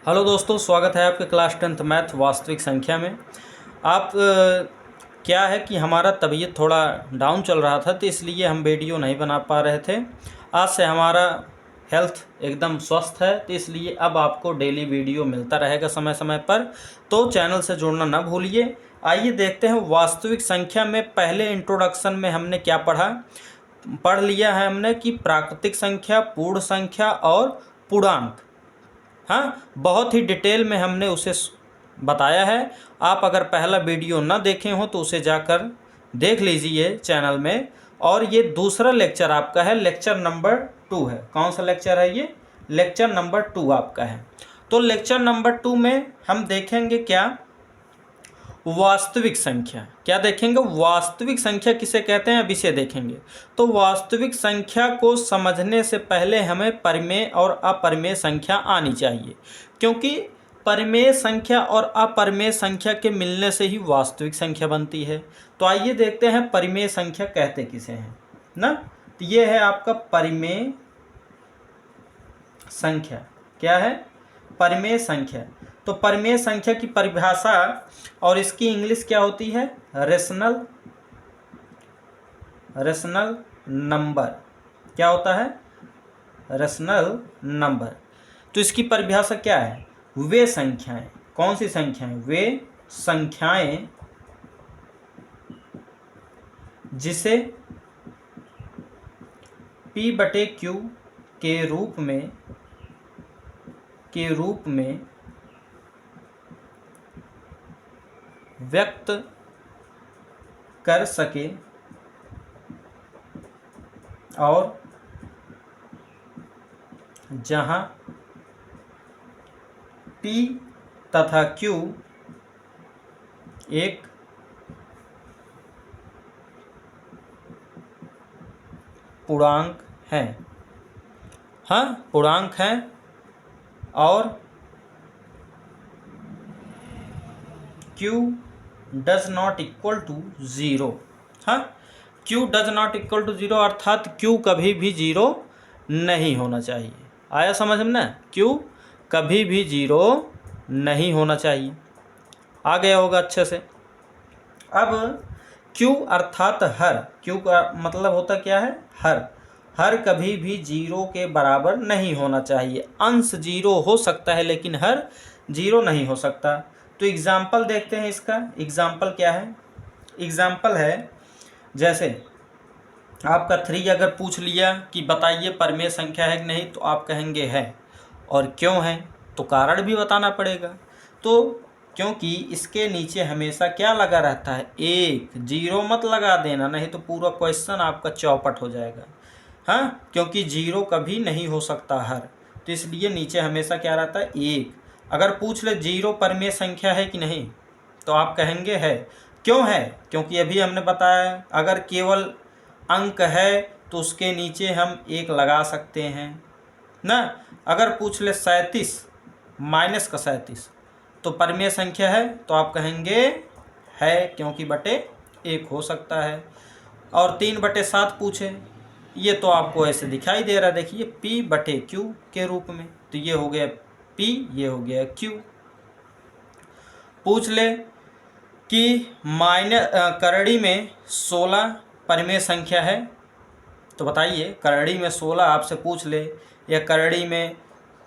Hello दोस्तों, स्वागत है आपके क्लास 10th मैथ वास्तविक संख्या में। आप क्या है कि हमारा तबीयत थोड़ा डाउन चल रहा था, तो इसलिए हम वीडियो नहीं बना पा रहे थे। आज से हमारा हेल्थ एकदम स्वस्थ है, तो इसलिए अब आपको डेली वीडियो मिलता रहेगा समय समय पर। तो चैनल से जुड़ना ना भूलिए। आइए देखते हैं वास्तविक संख्या में। पहले इंट्रोडक्शन में हमने क्या पढ़ लिया है हमने कि प्राकृतिक संख्या, पूर्ण संख्या और पूर्णांक। हाँ, बहुत ही डिटेल में हमने उसे बताया है। आप अगर पहला वीडियो ना देखे हो तो उसे जाकर देख लीजिए चैनल में। और ये दूसरा लेक्चर आपका है, लेक्चर नंबर 2 है। कौन सा लेक्चर है ये? लेक्चर नंबर 2 आपका है। तो लेक्चर नंबर 2 में हम देखेंगे क्या? वास्तविक संख्या। क्या देखेंगे? वास्तविक संख्या किसे कहते हैं, अब इसे देखेंगे। तो वास्तविक संख्या को समझने से पहले हमें परिमेय और अपरिमेय संख्या आनी चाहिए, क्योंकि परिमेय संख्या और अपरिमेय संख्या के मिलने से ही वास्तविक संख्या बनती है। तो आइए देखते हैं परिमेय संख्या कहते किसे हैं ना। तो ये है आपका परिमेय संख्या। क्या है? परिमेय संख्या। तो परिमेय संख्या की परिभाषा और इसकी इंग्लिश क्या होती है? Rational number. क्या होता है? Rational number. तो इसकी परिभाषा क्या है? वे संख्याएं। कौन सी संख्याएं? वे संख्याएं जिसे P/Q के रूप में व्यक्त कर सके और जहां P तथा Q एक पूर्णांक है। हाँ, पूर्णांक है और Q does not equal to 0। हाँ, Q does not equal to 0 अर्थात Q कभी भी 0 नहीं होना चाहिए। आया समझ में ना? Q कभी भी 0 नहीं होना चाहिए। आ गया होगा अच्छे से। अब Q अर्थात हर। Q का मतलब होता क्या है? हर। हर कभी भी 0 के बराबर नहीं होना चाहिए। अंश 0 हो सकता है लेकिन हर 0 नहीं हो सकता। तो एग्जाम्पल देखते हैं इसका। एग्जाम्पल क्या है? एग्जाम्पल है जैसे आपका 3 अगर पूछ लिया कि बताइए परिमेय संख्या है कि नहीं, तो आप कहेंगे है। और क्यों है? तो कारण भी बताना पड़ेगा। तो क्योंकि इसके नीचे हमेशा क्या लगा रहता है? 1। 0 मत लगा देना, नहीं तो पूरा क्वेश्चन आपका चौपट हो जाएगा। हाँ, क्योंकि 0 कभी नहीं हो सकता हर, तो इसलिए नीचे हमेशा क्या रहता है? 1। अगर पूछ ले 0 परिमेय संख्या है कि नहीं, तो आप कहेंगे है। क्यों है? क्योंकि अभी हमने बताया अगर केवल अंक है तो उसके नीचे हम 1 लगा सकते हैं ना। अगर पूछ ले 37 माइनस का 37 तो परिमेय संख्या है, तो आप कहेंगे है, क्योंकि बटे 1 हो सकता है। और 3/7 पूछे, ये तो आपको ऐसे दिखाई दे रहा है, देखिए P/Q के रूप में। तो ये हो गया P, ये हो गया Q। पूछ ले कि करड़ी में 16 परिमेय संख्या है, तो बताइए करड़ी में 16 आपसे पूछ ले, या करड़ी में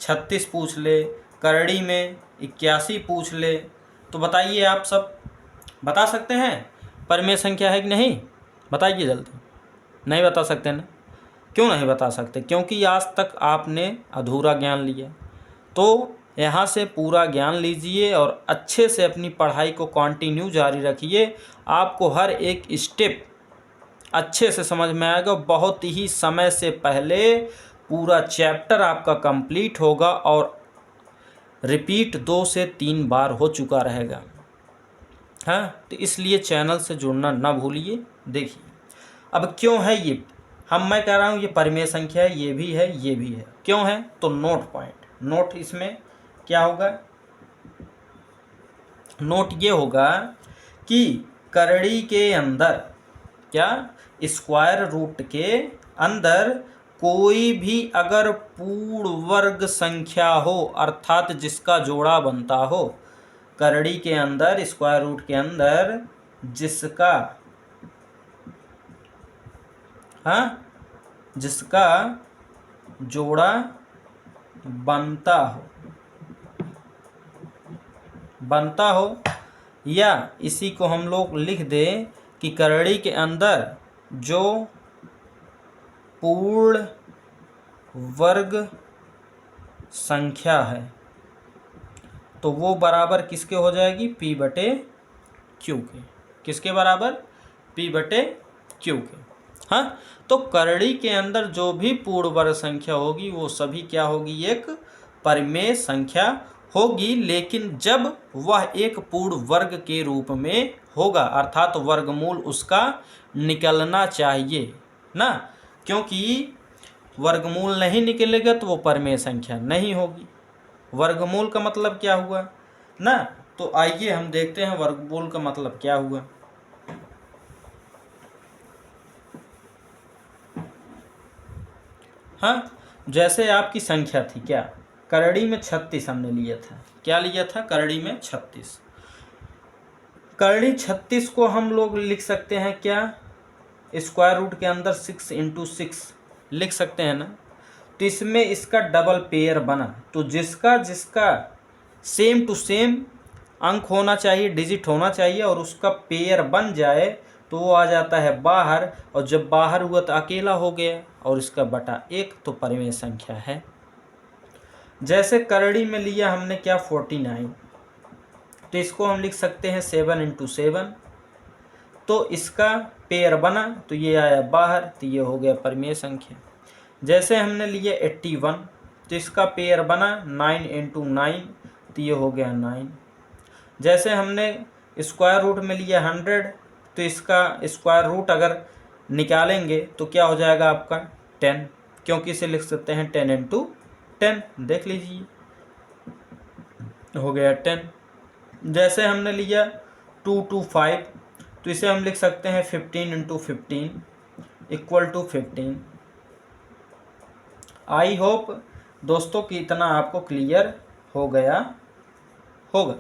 36 पूछ ले, करड़ी में 81 पूछ ले, तो बताइए आप सब बता सकते हैं परिमेय संख्या है कि नहीं? बताइए जल्दी। नहीं बता सकते ना? क्यों नहीं बता सकते? क्योंकि आज तक आपने अधूरा ज्ञान लिया। तो यहाँ से पूरा ज्ञान लीजिए और अच्छे से अपनी पढ़ाई को कंटिन्यू जारी रखिए। आपको हर एक स्टेप अच्छे से समझ में आएगा। बहुत ही समय से पहले पूरा चैप्टर आपका कंप्लीट होगा और रिपीट 2 से 3 बार हो चुका रहेगा। हाँ, तो इसलिए चैनल से जुड़ना ना भूलिए। देखिए अब क्यों है ये, मैं कह रहा हूँ ये परिमेय संख्या है, ये भी है, ये भी है। क्यों है? तो नोट पॉइंट, नोट इसमें क्या होगा? नोट ये होगा कि करड़ी के अंदर क्या, स्क्वायर रूट के अंदर कोई भी अगर पूर्ण वर्ग संख्या हो अर्थात जिसका जोड़ा बनता हो, करड़ी के अंदर स्क्वायर रूट के अंदर जिसका जिसका जोड़ा बनता हो या इसी को हम लोग लिख दें कि करड़ी के अंदर जो पूर्ण वर्ग संख्या है तो वो बराबर किसके हो जाएगी, P बटे Q के। किसके बराबर, P बटे Q के। हाँ, तो करड़ी के अंदर जो भी पूर्ण वर्ग संख्या होगी वो सभी क्या होगी, एक परिमेय संख्या होगी, लेकिन जब वह एक पूर्ण वर्ग के रूप में होगा अर्थात वर्गमूल उसका निकलना चाहिए ना, क्योंकि वर्गमूल नहीं निकलेगा तो वो परिमेय संख्या नहीं होगी। वर्गमूल का मतलब क्या हुआ ना, तो आइए हम देखते हैं वर्गमूल का मतलब क्या हुआ। हाँ, जैसे आपकी संख्या थी क्या, करड़ी में 36 हमने लिया था, क्या लिया था, करड़ी में 36। करड़ी 36 को हम लोग लिख सकते हैं क्या, स्क्वायर रूट के अंदर 6 × 6 लिख सकते हैं ना। तो इसमें इसका डबल पेयर बना, तो जिसका सेम टू सेम अंक होना चाहिए, डिजिट होना चाहिए और उसका पेयर बन जाए तो वो आ जाता है बाहर, और जब बाहर हुआ तो अकेला हो गया और इसका बटा 1 तो परिमेय संख्या है। जैसे करड़ी में लिया हमने क्या, 49, तो इसको हम लिख सकते हैं 7 × 7, तो इसका पेयर बना तो ये आया बाहर, तो ये हो गया परिमेय संख्या। जैसे हमने लिया 81, तो इसका पेयर बना 9 × 9, तो ये हो गया 9। जैसे हमने स्क्वायर रूट में लिया 100, तो इसका स्क्वायर रूट अगर निकालेंगे तो क्या हो जाएगा आपका 10, क्योंकि इसे लिख सकते हैं 10 × 10, देख लीजिए हो गया 10। जैसे हमने लिया 2 to 5, तो इसे हम लिख सकते हैं 15 × 15 = 15। आई होप दोस्तों कि इतना आपको क्लियर हो गया होगा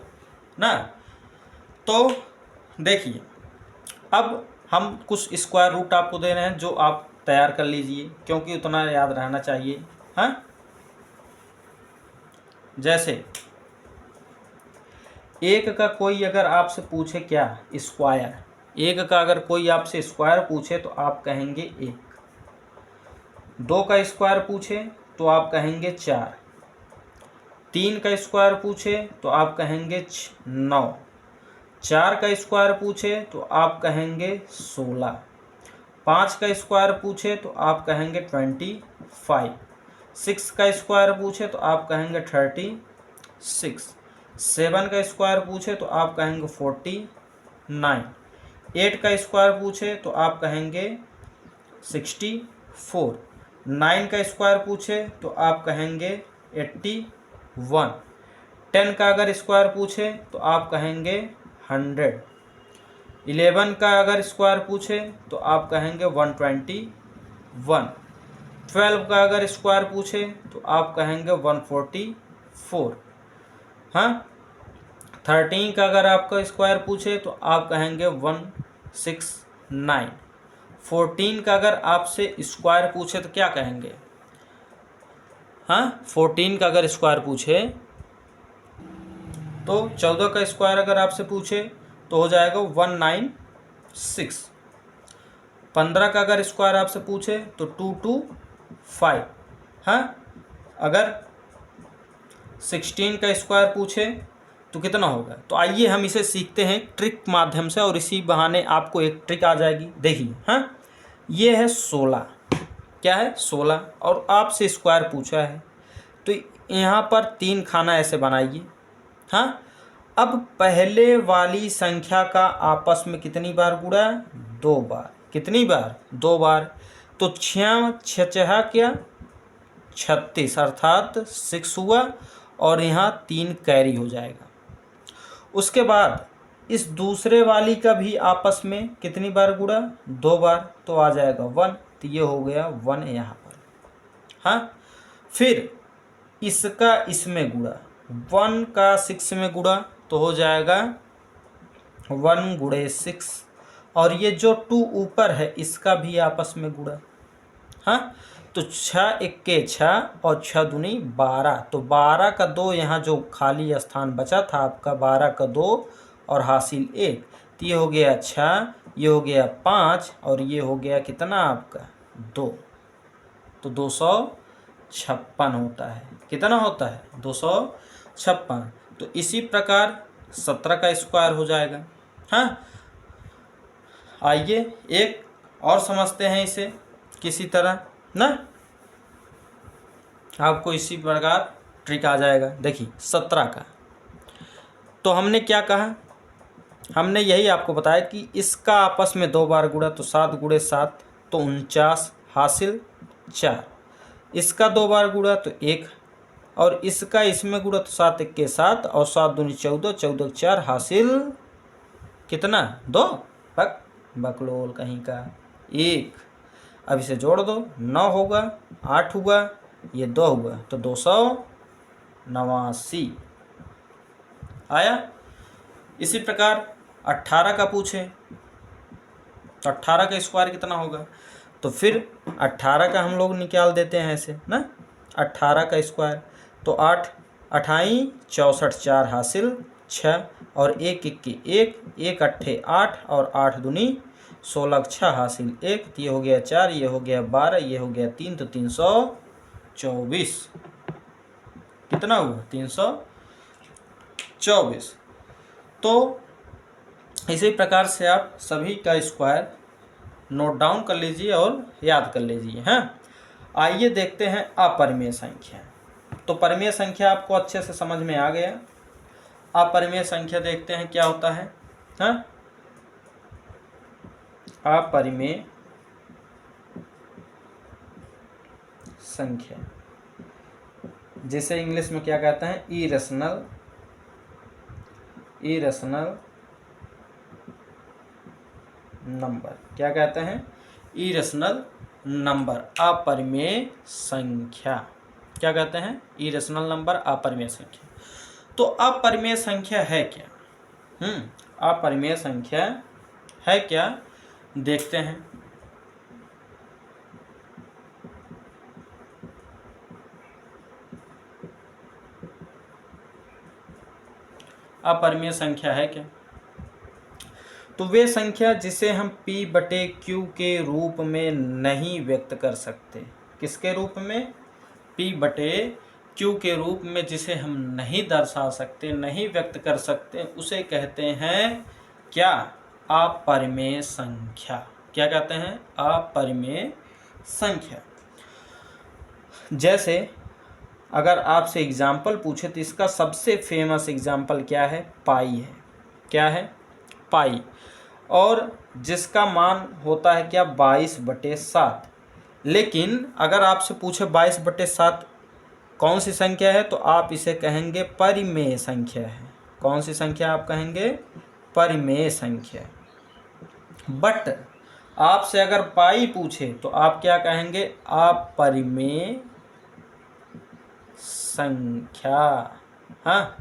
ना। तो देखिए अब हम कुछ स्क्वायर रूट आपको दे रहे हैं जो आप तैयार कर लीजिए, क्योंकि उतना याद रहना चाहिए। हाँ, जैसे एक का कोई अगर आपसे पूछे क्या स्क्वायर, एक का अगर कोई आपसे स्क्वायर पूछे तो आप कहेंगे 1, 2 का स्क्वायर पूछे तो आप कहेंगे 4, 3 का स्क्वायर पूछे तो आप कहेंगे 9, 4 का स्क्वायर पूछे तो आप कहेंगे 16, 5 का स्क्वायर पूछे तो आप कहेंगे 25, 6 का स्क्वायर पूछे तो आप कहेंगे 36, 7 का स्क्वायर पूछे तो आप कहेंगे 49, 8 का स्क्वायर पूछे तो आप कहेंगे 64, 9 का स्क्वायर पूछे तो आप कहेंगे 81, 10 का अगर स्क्वायर पूछे तो आप कहेंगे 100, 11 का अगर स्क्वायर पूछे तो आप कहेंगे 121, 12 का अगर स्क्वायर पूछे तो आप कहेंगे 144। हाँ, 13 का अगर आपका स्क्वायर पूछे तो आप कहेंगे 169, 14 का अगर आपसे स्क्वायर पूछे तो क्या कहेंगे। हाँ, 14 का अगर स्क्वायर पूछे तो 14 का स्क्वायर अगर आपसे पूछे तो हो जाएगा 196, 15 का अगर स्क्वायर आपसे पूछे तो 225। हाँ, अगर 16 का स्क्वायर पूछे तो कितना होगा। तो आइए हम इसे सीखते हैं ट्रिक माध्यम से, और इसी बहाने आपको एक ट्रिक आ जाएगी। देखिए, हाँ, ये है 16, क्या है 16, और आपसे स्क्वायर पूछा है तो यहाँ पर 3 खाना ऐसे बनाइए। हाँ, अब पहले वाली संख्या का आपस में कितनी बार गुणा, 2 बार। कितनी बार, 2 बार। तो 6 क्या 36 अर्थात 6 हुआ, और यहाँ 3 कैरी हो जाएगा। उसके बाद इस दूसरे वाली का भी आपस में कितनी बार गुणा, 2 बार, तो आ जाएगा 1, तो ये हो गया 1 यहाँ पर। हाँ, फिर इसका इसमें गुणा, 1 का 6 में गुणा तो हो जाएगा 1 गुणे 6, और ये जो 2 ऊपर है इसका भी आपस में गुणा। हाँ, तो 6 इक्के 6 और 6 दूनी 12, तो 12 का 2 यहाँ जो खाली स्थान बचा था आपका 12 का 2 और हासिल 1, तो ये हो गया 6, ये हो गया 5 और ये हो गया कितना आपका 2, तो 256 होता है। कितना होता है? 256। तो इसी प्रकार 17 का स्क्वायर हो जाएगा। हाँ, आइए एक और समझते हैं इसे किसी तरह ना, आपको इसी प्रकार ट्रिक आ जाएगा। देखिए 17 का तो हमने क्या कहा, हमने यही आपको बताया कि इसका आपस में 2 बार गुणा तो 7 गुणे 7 तो 49 हासिल 4, इसका 2 बार गुणा तो 1, और इसका इसमें गुणा तो 7 इक्के 7 और 7 दूनी 14, 14 4 हासिल कितना 2, बकलोल कहीं का 1। अब इसे जोड़ दो, 9 होगा, 8 हुआ, ये 2 हुआ, तो 289 आया। इसी प्रकार 18 का पूछे तो 18 का स्क्वायर कितना होगा, तो फिर 18 का हम लोग निकाल देते हैं ऐसे ना, 18 का स्क्वायर तो 8 अठाई 64 4 हासिल 6 और 1 इक्के 1, 1 अट्ठे 8 और 8 दूनी 16 6 हासिल 1, तो ये हो गया 4, ये हो गया 12, ये हो गया 3, तो 324 कितना हुआ 324। तो इसी प्रकार से आप सभी का स्क्वायर नोट डाउन कर लीजिए और याद कर लीजिए। हाँ, आइए देखते हैं अपरिमेय संख्या। तो परिमेय संख्या आपको अच्छे से समझ में आ गया। अपरिमेय संख्या देखते हैं क्या होता है। हाँ, अपरिमेय संख्या जिसे इंग्लिश में क्या कहते हैं, इरेशनल नंबर। क्या कहते हैं? इरेशनल नंबर, अपरिमेय संख्या। क्या कहते हैं? इरेशनल नंबर, अपरिमेय संख्या। तो अपरिमेय संख्या है क्या? अपरिमेय संख्या है क्या, देखते हैं। अपरिमेय संख्या है क्या? तो वे संख्या जिसे हम P/Q के रूप में नहीं व्यक्त कर सकते। किसके रूप में? P/Q के रूप में जिसे हम नहीं दर्शा सकते, नहीं व्यक्त कर सकते, उसे कहते हैं क्या? अपरिमेय संख्या। क्या कहते हैं? अपरिमेय संख्या। जैसे अगर आपसे एग्जाम्पल पूछे तो इसका सबसे फेमस एग्जाम्पल क्या है? पाई है। क्या है? पाई। और जिसका मान होता है क्या? 22/7। लेकिन अगर आपसे पूछे 22/7 कौन सी संख्या है, तो आप इसे कहेंगे परिमेय संख्या है। कौन सी संख्या आप कहेंगे? परिमेय संख्या। बट आपसे अगर पाई पूछे तो आप क्या कहेंगे? अपरिमेय संख्या। हाँ,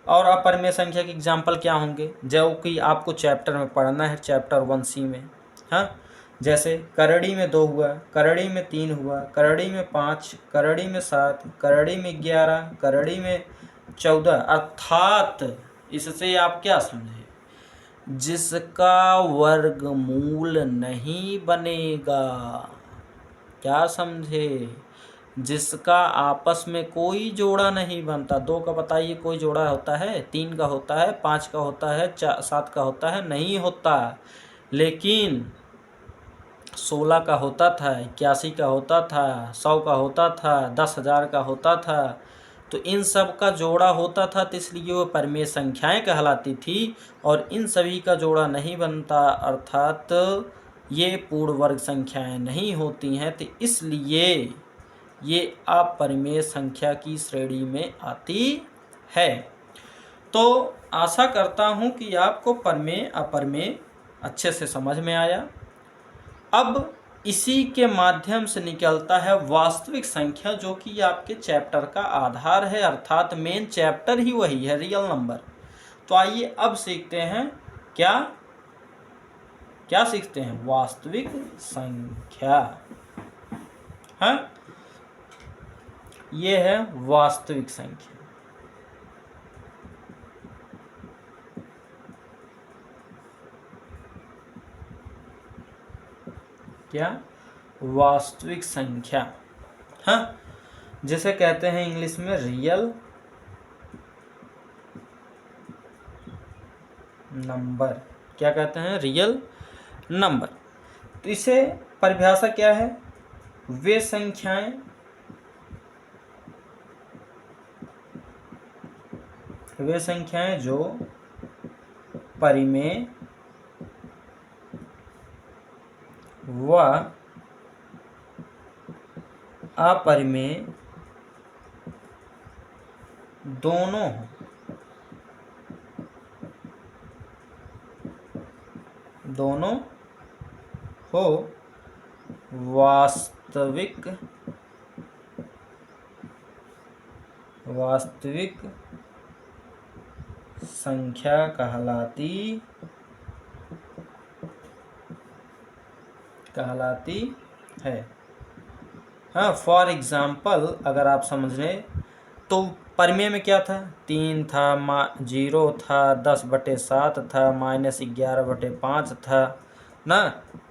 और अपरिमेय संख्या के एग्जाम्पल क्या होंगे, जो कि आपको चैप्टर में पढ़ना है, चैप्टर 1C में। हाँ, जैसे करड़ी में 2 हुआ, करड़ी में 3 हुआ, करड़ी में 5, करड़ी में 7, करड़ी में 11, करड़ी में 14। अर्थात इससे आप क्या समझे? जिसका वर्गमूल नहीं बनेगा। क्या समझे? जिसका आपस में कोई जोड़ा नहीं बनता। 2 का बताइए कोई जोड़ा होता है? 3 का होता है, 5 का होता है, 7 का होता है? नहीं होता। लेकिन 16 का होता था, 81 का होता था, 100 का होता था, 10,000 का होता था। तो इन सब का जोड़ा होता था, तो इसलिए वो परिमेय संख्याएं कहलाती थी। और इन सभी का जोड़ा नहीं बनता, अर्थात ये पूर्ण वर्ग संख्याएं नहीं होती हैं, तो इसलिए ये अपरिमेय संख्या की श्रेणी में आती है। तो आशा करता हूँ कि आपको परिमेय अपरिमेय अच्छे से समझ में आया। अब इसी के माध्यम से निकलता है वास्तविक संख्या, जो कि आपके चैप्टर का आधार है, अर्थात मेन चैप्टर ही वही है, रियल नंबर। तो आइए अब सीखते हैं क्या क्या सीखते हैं, वास्तविक संख्या। हाँ, ये है वास्तविक संख्या। क्या, वास्तविक संख्या। हाँ, जिसे कहते हैं इंग्लिश में रियल नंबर। क्या कहते हैं, रियल नंबर। तो इसे परिभाषा क्या है, वे संख्याएं जो परिमेय व अपरिमेय दोनों हो वास्तविक संख्या कहलाती है। हाँ, फॉर एग्जाम्पल अगर आप समझ लें तो परिमेय में क्या था, 3 था, 0 था, 10/7 था, -11/5 था ना,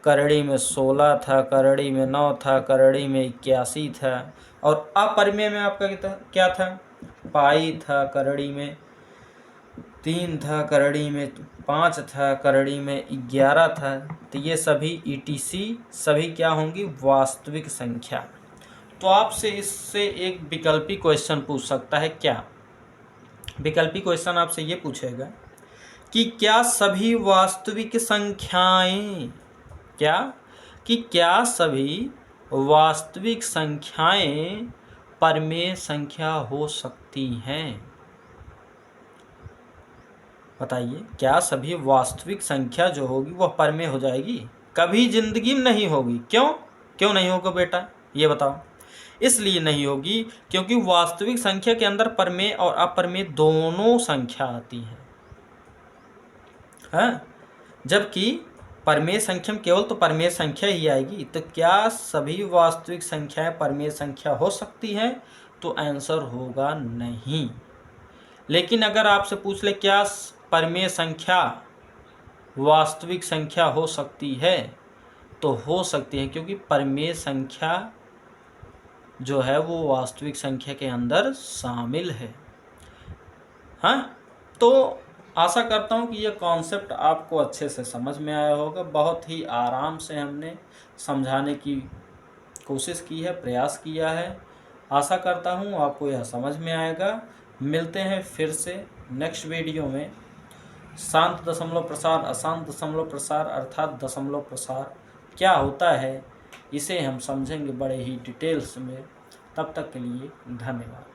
करड़ी में 16 था, करड़ी में 9 था, करड़ी में 81 था। और अपरिमेय में आपका क्या था, पाई था, करड़ी में 3 था, करड़ी में 5 था, करड़ी में 11 था। तो ये सभी ETC सभी क्या होंगी, वास्तविक संख्या। तो आपसे इससे एक विकल्पी क्वेश्चन पूछ सकता है। क्या विकल्पी क्वेश्चन आपसे ये पूछेगा कि क्या सभी वास्तविक संख्याएं, क्या सभी वास्तविक संख्याएं परिमेय संख्या हो सकती हैं। बताइए, क्या सभी वास्तविक संख्या जो होगी वह परिमेय हो जाएगी? कभी जिंदगी में नहीं होगी। क्यों नहीं होगा बेटा, ये बताओ। इसलिए नहीं होगी क्योंकि वास्तविक संख्या के अंदर परिमेय और अपरिमेय दोनों संख्या आती है। हाँ, जबकि परिमेय संख्या में केवल तो परिमेय संख्या ही आएगी। तो क्या सभी वास्तविक संख्याएं परिमेय संख्या हो सकती हैं? तो आंसर होगा नहीं। लेकिन अगर आपसे पूछ ले क्या परिमेय संख्या वास्तविक संख्या हो सकती है, तो हो सकती है, क्योंकि परिमेय संख्या जो है वो वास्तविक संख्या के अंदर शामिल है। हाँ, तो आशा करता हूँ कि ये कॉन्सेप्ट आपको अच्छे से समझ में आया होगा। बहुत ही आराम से हमने समझाने की कोशिश की है, प्रयास किया है। आशा करता हूँ आपको यह समझ में आएगा। मिलते हैं फिर से नेक्स्ट वीडियो में। शांत दशमलव प्रसार, अशांत दशमलव प्रसार अर्थात दशमलव प्रसार क्या होता है, इसे हम समझेंगे बड़े ही डिटेल्स में। तब तक के लिए धन्यवाद।